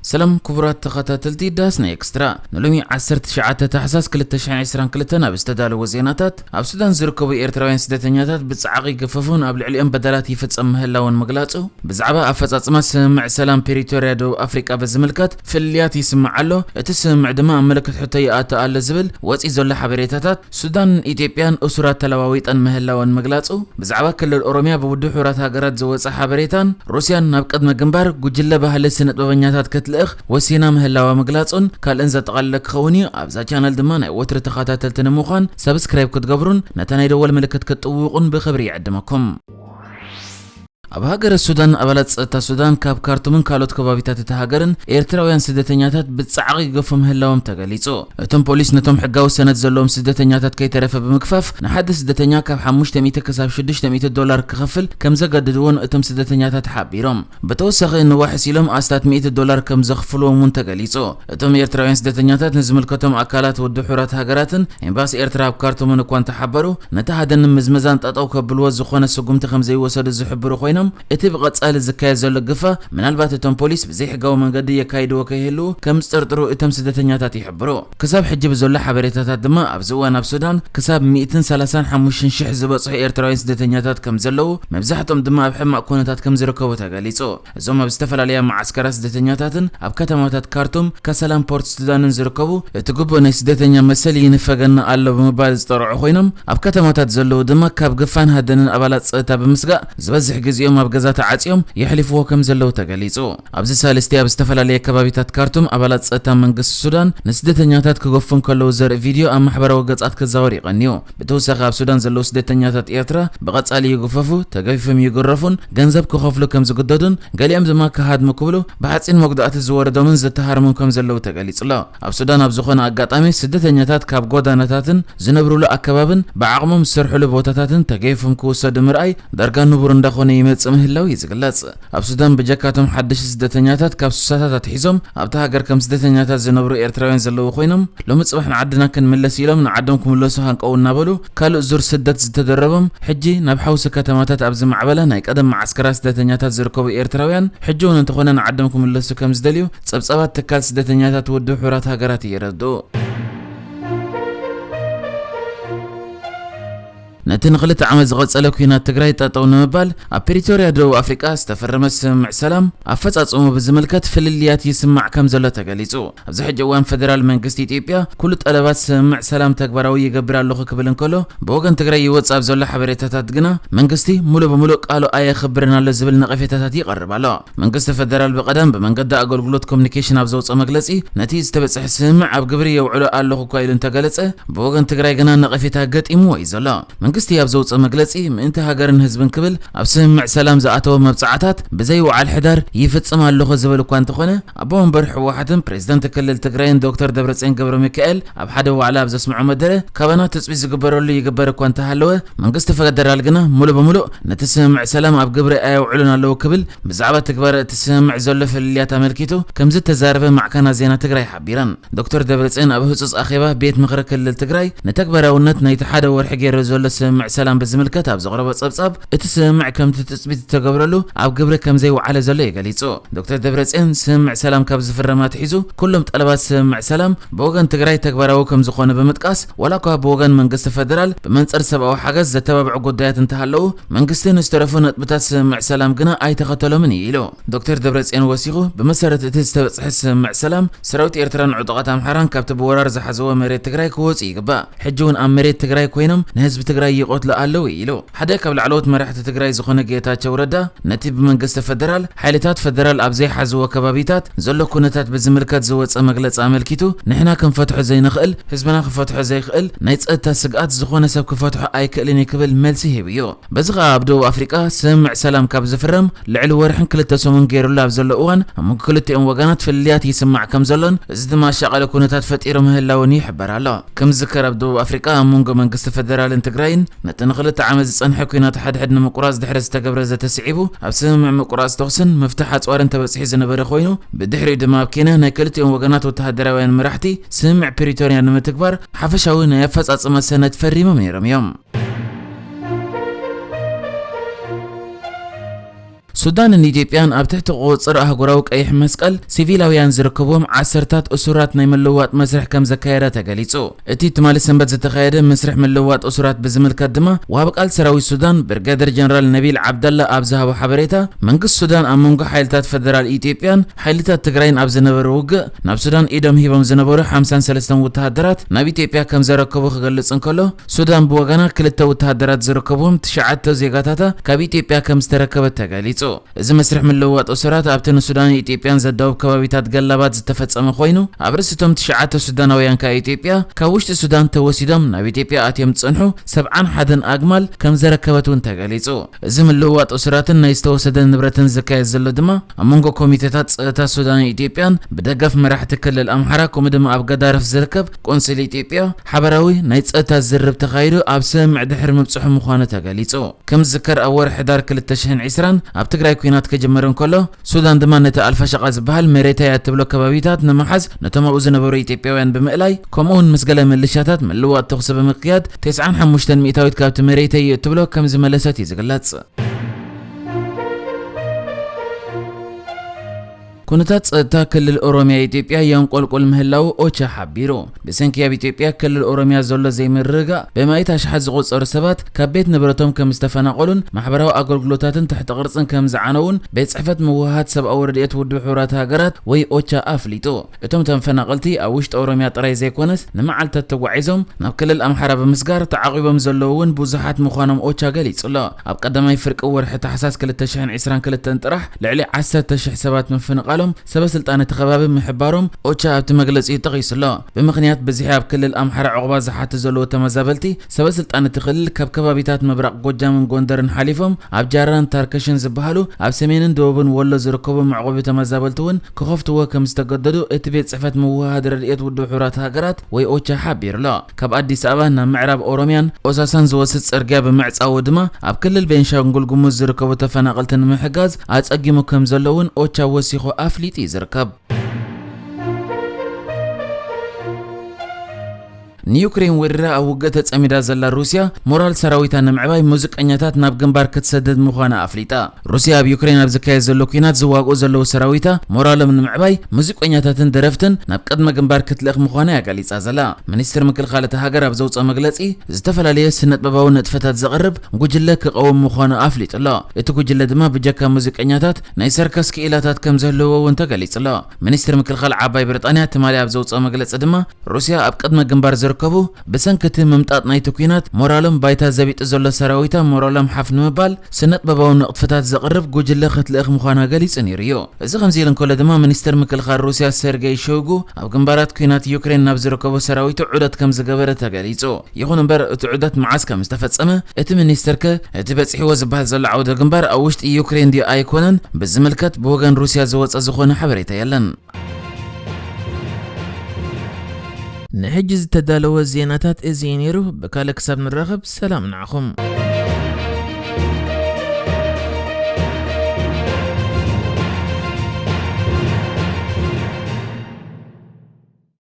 سلام كبرات تخاتلتي داسنا اكسترا نلومي 19 تحساس 2022 ኣብ ዝተዳለወ ዜናታት ኣብ ሱዳን ዝርከቡ ኤርትራውያን ስደተኛታት ብጻዕቂ ገፈፉን ኣብ ልዕሊኦም በደላት ይፍጸም ምህላውን መግላጹ ብዛዕባ ኣፈጻጽማ ስምዕ ሰላም ፕሪቶሪያ ደቡብ ኣፍሪቃ በዝምልከት ፍልያት ይስምዕ ኣሎ እቲ ስምዕ ድማ ኣመለክት ሕቶ ይኣቱ ኣሎ ዝብል ወፂ ዘሎ ሓበሬታታት ሱዳን ኢትዮጵያን እሱራት ተለዋዊጠን ምህላውን መግላጹ ብዛዕባ ክልል ኦሮሚያ በውድብ ሕብረት ሃገራት ዝወፀ ሓበሬታን ሩስያን ናብ ቅድመ ግንባር ጉጅለ ባህሊ ስነ-ጥበበኛታት ክትልእኽ ወሲና ምህላዋ መግላጹን ካልእን ዘጠቓለለ ክኸውን እዩ ኣብዛ ቻነል ድማ ናይ ወትሪ ተኸታተልቲ ንምዃን ሰብስክራይብ ክትገብሩን ነታ ናይ ደወል ምልክት ክትጥውቑን ብኽብሪ ይዕድመኩም ኣብ ሃገር ሱዳን ኣባላት ጸጥታ ሱዳን ካብ ካርቱምን ካልኦት ከባቢታት እቲ ሃገርን ኤርትራውያን ስደተኛታት ብጻዕቂ ገፎ ምህላዎም ተገሊጹ እቶም ፖሊስ ነቶም ሕጋዊ ሰነድ ዘለዎም ስደተኛታት ከይተረፈ ብምክፋፍ ንሓደ ስደተኛ ካብ 500 ክሳብ 600 ዶላር ክኸፍል ከም ዘገድድዎን እቶም ስደተኛታት ሓቢሮም ብተወሳኺ ንዋሕስ ኢሎም ኣስታት 100 ዶላር ከም ዘኽፍልዎም እውን ተገሊጹ እቶም ኤርትራውያን ስደተኛታት ንዝምልከቶም ኣካላት ውድብ ሕብረት ሃገራትን ኤምባሲ ኤርትራ ኣብ ካርቱምን እኳ እንተሓበሩ ነቲ ሃደንን ምዝመዛን ጠጠው ከብልዎ ዝኾነ ስጉምቲ ከም ዘይወሰዱ ዝሕብሩ ኮይኖም እቲ ብቐጻሊ ዝካየድ ዘሎ ግፋ ምናልባት እቶም ፖሊስ ብዘይ ሕጋዊ መንገዲ የካይድዎ ከይህሉ ከም ዝጥርጥሩ እቶም ስደተኛታት ይሕብሩ ክሳብ ሕጂ ብዘሎ ሓበሬታታት ድማ ኣብዚ እዋን ኣብ ሱዳን ክሳብ 135,000 ዝበፅሑ ኤርትራውያን ስደተኛታት ከም ዘለዉ መብዛሕትኦም ድማ ኣብ ሕማቕ ኩነታት ከም ዝርከቡ ተገሊጹ እዞም ኣብ ዝተፈላለያ ማዓስከራት ስደተኛታትን ኣብ ከተማታት ካርቱም ካሳላም ፖርት ሱዳንን ዝርከቡ እቲ ግቡእ ናይ ስደተኛ መሰል ይንፈገና ኣሎ ብምባል ዝጠርዑ ኮይኖም ኣብ ከተማታት ዘለዉ ድማ ካብ ግፋን ሃደንን ኣባላት ፀጥታ ብምስጋእ ዝበዝሕ ግዜኦም ኣብ ገዛ ተዓጽዮም ይሕልፍዎ ከም ዘለዉ ተገሊጹ ኣብዚ ሳልስቲ ኣብ ዝተፈላለየ ከባቢታት ካርቱም ኣባላት ጸጥታ መንግስቲ ሱዳን ንስደተኛታት ክገፉን ከለዉ ዘርኢ ቪድዮ ኣብ ማሕበራዊ ገጻት ክዛወር ይቐንዩ ብተወሳኺ ኣብ ሱዳን ዘለዉ ስደተኛታት ኤርትራ ብቐጻሊ ይግፈፉ ተገፊፎም ይግረፉን ገንዘብ ክኸፍሉ ከም ዝግደዱን ገሊኦም ድማ ክሃድሙ ክብሉ ብሓጺን መጉዳእቲ ዝወረዶምን ዝተሃርሙን ከም ዘለዉ ተገሊጹ ኣሎ ኣብ ሱዳን ኣብ ዝኾነ ኣጋጣሚ ስደተኛታት ካብ ጎዳናታትን ዝነብሩሉ ኣከባብን ብዓቕሞም ዝሰርሑሉ ቦታታትን ተገፊፎም ክውሰዱ ምርኣይ ዳርጋ ንቡር እንዳኾነ ይመጽእ ምህላው ይዝግለጽ ኣብ ሱዳን በጀካቶም ሓድሽ ስደተኛታት ካብ ሱሳታት ኣትሒዞም ኣብታ ሃገር ከም ስደተኛታት ዝነብሩ ኤርትራውያን ዘለዉ ኮይኖም ሎሚ ጽባሕ ንዓድና ክንምለስ ኢሎም ንዓዶም ክምለሱ ሃንቀው እናበሉ ካልእ ዙር ስደት ዝተደረቦም ሕጂ ናብ ሓውሲ ከተማታት ኣብ ዝማዕበለ ናይ ቀደም ማዓስከራት ስደተኛታት ዝርከቡ ኤርትራውያን ሕጂ እውን እንተኾነ ንዓዶም ክምለሱ ከም ዝደልዩ ጸብጸባት ትካል ስደተኛታት ውድብ ሕብረት ሃገራት ይረድኡ ነቲ ንኽልተ ዓመት ዝቐጸለ ኩናት ትግራይ ጠጠው ንምባል ኣብ ፕሪቶሪያ ደቡብ ኣፍሪቃ ዝተፈረመ ስምምዕ ሰላም ኣፈጻጽሙ ብዝምልከት ፍልልያት ይስማዕ ከም ዘሎ ተገሊጹ ኣብዚ ሕጂ እዋን ፌደራል መንግስቲ ኢትዮጵያ ኩሉ ጠለባት ስምምዕ ሰላም ተግባራዊ ይገብር ኣለኹ ክብል እንከሎ ብወገን ትግራይ ይወጽእ ኣብ ዘሎ ሓበሬታታት ግና መንግስቲ ሙሉእ ብምሉእ ቃሉ ኣየኽብርን ኣሎ ዝብል ነቐፌታታት ይቐርብ ኣሎ መንግስቲ ፌደራል ብቐደም ብመንገዲ ኣገልግሎት ኮሙኒኬሽን ኣብ ዘውፅአ መግለጺ ነቲ ዝተበጽሐ ስምምዕ ኣብ ግብሪ የውዕሎ ኣለኹ እኳ ኢሉ እንተገለጸ ብወገን ትግራይ ግና ነቐፌታ ገጢምዎ እዩ ዘሎ መንግስቲ ኣብ ዘውፅአ መግለጺ ምእንቲ ሃገርን ህዝብን ክብል ኣብ ስምምዕ ሰላም ዝኣተወ መብጻዕታት ብዘይ ወዓል ሕዳር ይፍጽም ኣለኹ ዝብል እኳ እንተኾነ ኣቦ ወንበር ሕወሓትን ፕሬዝዳንት ክልል ትግራይን ዶክተር ደብረጽዮን ገብረ ሚካኤል ኣብ ሓደ ዋዕላ ኣብ ዘስምዑ መደረ ካባና ትጽቢት ዝግበረሉ ይግበር እኳ እንተሃለወ መንግስቲ ፌደራል ግና ሙሉእ ብምሉእ ነቲ ስምምዕ ሰላም ኣብ ግብሪ ኣየውዕሉን ኣለዉ ክብል ብዛዕባ ትግባር እቲ ስምምዕ ዘሎ ፍልልያት ኣመልኪቱ ከም ዝተዛረበ ማዕከና ዜና ትግራይ ሓቢረን ዶክተር ደብረጽዮን ኣብ ህጹጽ ኣኼባ ቤት ምክሪ ክልል ትግራይ ንተግባራውነት ናይቲ ሓደ ወርሒ ገይሩ ዘሎ ስምምዕ ሰላም በዝምልከት ኣብ ዘቕረበ ጸብጻብ እቲ ስምምዕ ከምቲ ትጽቢት ዝተገብረሉ ኣብ ግብሪ ከም ዘይወዓለ ዘሎ ይገሊጹ ዶክተር ደብረጽዮን ስምምዕ ሰላም ካብ ዝፍረማት ሒዙ ኩሎም ጠለባት ስምምዕ ሰላም ብወገን ትግራይ ተግባራዊ ከም ዝኾነ ብምጥቃስ ዋላ እኳ ብወገን መንግስቲ ፌደራል ብመንጸር ሰብኣዊ ሓገዝ ዘተባብዑ ጉዳያት እንተሃለዉ መንግስቲ ንዝተረፉ ነጥብታት ስምምዕ ሰላም ግና ኣይተኸተሎምን ኢሉ ዶክተር ደብረጽዮን ወሲኹ ብመሰረት እቲ ዝተበጽሐ ስምምዕ ሰላም ሰራዊት ኤርትራን ዕጡቓት ኣምሓራን ካብቲ ብወራር ዝሓዘዎ መሬት ትግራይ ክወጽኡ ይግባእ ሕጂ እውን ኣብ መሬት ትግራይ ኮይኖም ንህዝቢ ትግራይ ይቆትሉ ኣለዉ ኢሉ ሓደ ካብ ላዕለዎት መራሕቲ ትግራይ ዝኾነ ጌታቸው ረዳ ነቲ ብመንግስቲ ፌደራል ሓይልታት ፌደራል ኣብ ዘይሓዝዎ ከባቢታት ዘሎ ኩነታት ብዝምልከት ዝወፀ መግለፂ ኣመልኪቱ ንሕና ክንፈትሖ ዘይንኽእል ህዝብና ክፈትሖ ዘይኽእል ናይ ፀጥታ ስግኣት ዝኾነ ሰብ ክፈትሖ ኣይክእልን ክብል መልሲ ሂቡ እዩ በዚ ኸኣ ኣብ ደቡብ ኣፍሪቃ ስምምዕ ሰላም ካብ ዝፍረም ልዕሊ ወርሕን ክልተ ሰሙን ገይሩሉ ኣብ ዘሎ እዋን ኣብ መንጎ ክልቲኦም ወገናት ፍልልያት ይስማዕ ከም ዘሎን እዚ ድማ ሻቐለ ኩነታት ፈጢሩ ምህላውን ይሕበር ኣሎ ከም ዝከር ኣብ ደቡብ ኣፍሪቃ ኣብ መንጎ መንግስቲ ፌደራልን ትግራይን ነቲ ንኽልተ ዓመት ዝጸንሐ ኩናት ሓድሕድ ንምቁራጽ ድሕሪ ዝተገብረ ዘተስዒቡ ኣብ ስምምዕ ምቁራጽ ተኽስን ምፍታሕ ኣጽዋርን ተበጽሒ ዝነበረ ኮይኑ ብድሕሪኡ ድማ ኣብ ኬንያ ናይ ክልቲኦም ወገናት ወተሃደራውያን መራሕቲ ስምምዕ ፕሪቶሪያ ንምትግባር ሓፈሻዊ ናይ ኣፈጻጽማ ሰነድ ፈሪሞም ነይሮም እዮም ሱዳን ኢትዮጵያን ኣብ ትሕቲ ቁፅር ኣህጉራዊ ቀይሕ መስቀል ሲቪላውያን ዝርከብዎም ዓሰርታት እሱራት ናይ ምልውዋጥ መስርሕ ከም ዘካየደ ተገሊጹ። እቲ ትማሊ ሰንበት ዝተካየደ መስርሕ ምልውዋጥ እሱራት ብዝምልከት ድማ ዋሃብ ቃል ሰራዊት ሱዳን ብርጋዴር ጀነራል ነቢል ዓብደላ ኣብ ዝሃቦ ሓበሬታ መንግስቲ ሱዳን ኣብ መንጎ ሓይልታት ፌደራል ኢትዮጵያን ሓይልታት ትግራይን ኣብ ዝነበረ ውግእ ናብ ሱዳን ኢዶም ሂቦም ዝነበሩ 53 ወተሃደራት ናብ ኢትዮጵያ ከም ዘረከቡ ክገልጽ እንከሎ ሱዳን ብወገና ክልተ ወተሃደራት ዝርከብዎም 9 ዜጋታታ ካብ ኢትዮጵያ ከም ዝተረከበት ተገሊጹ። እዚ መስርሕ ምልውዋጥ እሱራት ኣብቲ ንሱዳን ኢትዮጵያን ዘዳውብ ከባቢታት ገላባት ዝተፈጸመ ኮይኑ ኣብ ርስቶም 9 ሱዳናውያን ካብ ኢትዮጵያ ካብ ውሽጢ ሱዳን ተወሲዶም ናብ ኢትዮጵያ ኣትዮም ጽንሑ 71 ኣግማል ከም ዘረከበት እውን ተገሊጹ። እዚ ምልውዋጥ እሱራትን ናይ ዝተወሰደ ንብረትን ዝካየድ ዘሎ ድማ ኣብ መንጎ ኮሚቴታት ጸጥታ ሱዳን ኢትዮጵያን ብደገፍ መራሕቲ ክልል ኣምሓራ ከምኡ ድማ ኣብ ገዳረፍ ዝርከብ ቆንስል ኢትዮጵያ ሓበራዊ ናይ ጸጥታ ዝርብ ተኻይዱ ኣብ ስምምዕ ድሕሪ ምብጽሑ ምዃኑ ተገሊጹ። ከም ዝከር ኣብ ወርሒ ዳር 2020 ኣብ ትግራይ ኩናት ከጀመረ እንከሎ ሱዳን ድማ ነቲ ኣልፋሸቃ ዝበሃል መሬታዊ እትብሎ ከባቢታት ንምሓዝ ነቶም ኣብኡ ዝነበሩ ኢትዮጵያውያን ብምእላይ ከምኡውን ምስ ገለ ምልሻታት ምልውዋጥ ተኹሲ ብምክያድ 95 ሚእታዊት ካብቲ መሬታዊ እትብሎ ከም ዝመለሰት እዩ ዝግለጽ። ኩነታት ጸጥታ ክልል ኦሮሚያ ኢትዮጵያ የንቆልቆል ምህላው ኦቻ ሓቢሩ። ብሰንኪ ኣብ ኢትዮጵያ ክልል ኦሮሚያ ዘሎ ዘይምርግጋእ ብማይት ኣሽሓት ዝቆጸሩ ሰባት ካብ ቤት ንብረቶም ከም ዝተፈናቀሉን ማሕበራዊ ኣገልግሎታትን ትሕቲ ቅርጽን ከም ዝዓነውን ቤት ጽሕፈት ምውሃት ሰብኣዊ ረድኤት ውድብ ሕብራት ሃገራት ወይ ኦቻ ኣፍሊጡ። እቶም ተፈናቀልቲ ኣብ ውሽጢ ኦሮሚያ ጥራይ ዘይኮነስ ንመዓልታት ተጓዒዞም ናብ ክልል ኣምሓራ ብምስጋር ተዓቂቦም ዘለዉ እውን ብዙሓት ምዃኖም ኦቻ ገሊጹሎ። ኣብ ቀዳማይ ፍርቂ ወርሒ ታሕሳስ 2022 ጥራሕ ልዕሊ 10,000 ሰባት ምፍንቃል ሰበስልጣናት ከባቢ ምሕባሮም ኦቻ ኣብቲ መግለጺ ጠቒሱሎ። ብምኽንያት በዚሕ ኣብ ክልል ኣምሓራ ዕቑባ ዝሓት ዘለዎ ተመዛበልቲ ሰበስልጣናት ክልል ካብ ከባቢታት ምብራቕ ጎጃምን ጎንደርን ሓሊፎም ኣብ ጃራን ታርከሽን ዝበሃሉ ኣብ ሰሜንን ደቡብን ወሎ ዝርከቡ መዕቆቢ ተመዛበልቲ እውን ክኸፍትዎ ከም ዝተገደዱ እቲ ቤት ጽሕፈት ምውሃድ ረድኤት ውድብ ሕብራት ሃገራት ወይ ኦቻ ሓቢሩሎ። ካብ ኣዲስ ኣበባ ናብ ምዕራብ ኦሮሚያን ኦሳሳን ዝወስድ ጽርግያ ብምዕጻው ድማ ኣብ ክልል ቤንሻንጉል ጉሙዝ ዝርከቡ ተፈናቀልቲ ንምሕጋዝ ኣጸጊሙ ከም ዘሎ እውን ኦቻ ወሲኹ ኣፍሊጡ ይዝርከብ። ኒውክሬን ወረራ ኣብ ውግእ ተጸሚዳ ዘላ ሩስያ ሞራል ሰራዊታ ንምዕባይ ሙዚቀኛታት ናብ ግንባር ክትሰደድ ምዃና ኣፍሊጣ። ሩስያ ኣብ ዩክሬን ኣብ ዝካየድ ዘሎ ኩናት ዝዋግኡ ዘለዉ ሰራዊታ ሞራሎም ንምዕባይ ሙዚቀኛታትን ደረፍትን ናብ ቅድመ ግንባር ክትልእኽ ምዃና ያገሊጻ ዘላ። ሚኒስትር ምክልኻል እቲ ሃገር ኣብ ዘውፅኦ መግለጺ ዝተፈላለየ ስነ-ጥበባዊ ንጥፈታት ዘቕርብ ጉጅለ ክቐውም ምዃኑ ኣፍሊጡሎ። እቲ ጉጅለ ድማ ብጀካ ሙዚቀኛታት ናይ ሰርከስ ክኢላታት ከም ዘለዎ እውን ተገሊጹሎ። ሚኒስትር ምክልኻል ዓባይ ብሪጣንያ ትማሊ ኣብ ዘውፅኦ መግለጺ ድማ ሩስያ ኣብ ቅድመ ግንባር ከቡ በሰንከተ መምጣጥ ናይ ተኩናት ሞራሎም ባይታ ዘቢጥ ዘሎ ሰራዊታ ሞራሎም ሓፍ ንምባል ስነ-ጥበባዊ ንጥፈታት ዘቕርብ ጉጅለ ክትልእኽ ምዃና ገሊጹ ነይሩ። እዚ ከምዚ ኢሉ እንከሎ ድማ ሚኒስትር ምክልኻል ሩስያ ሰርጌይ ሾይጉ ኣብ ግንባራት ኩናት ዩክሬን ናብ ዝርከቡ ሰራዊቱ ዑደት ከም ዝገበረ ተገሊጹ። ይኹን እምበር እቲ ዑደት መዓዝ ከም ዝተፈጸመ እቲ ሚኒስትር እቲ በፂሕዎ ዝበሃል ዘሎ ዓውደ ግንባር ኣብ ውሽጢ ዩክሬን ዲ ኣይኮነን ብዝምልከት ብወገን ሩስያ ዝወፀ ዝኾነ ሓበሬታ የለን። نحجز تدالو الزيناتات ازينيرو بكالك ساب نرغب سلام نعخم.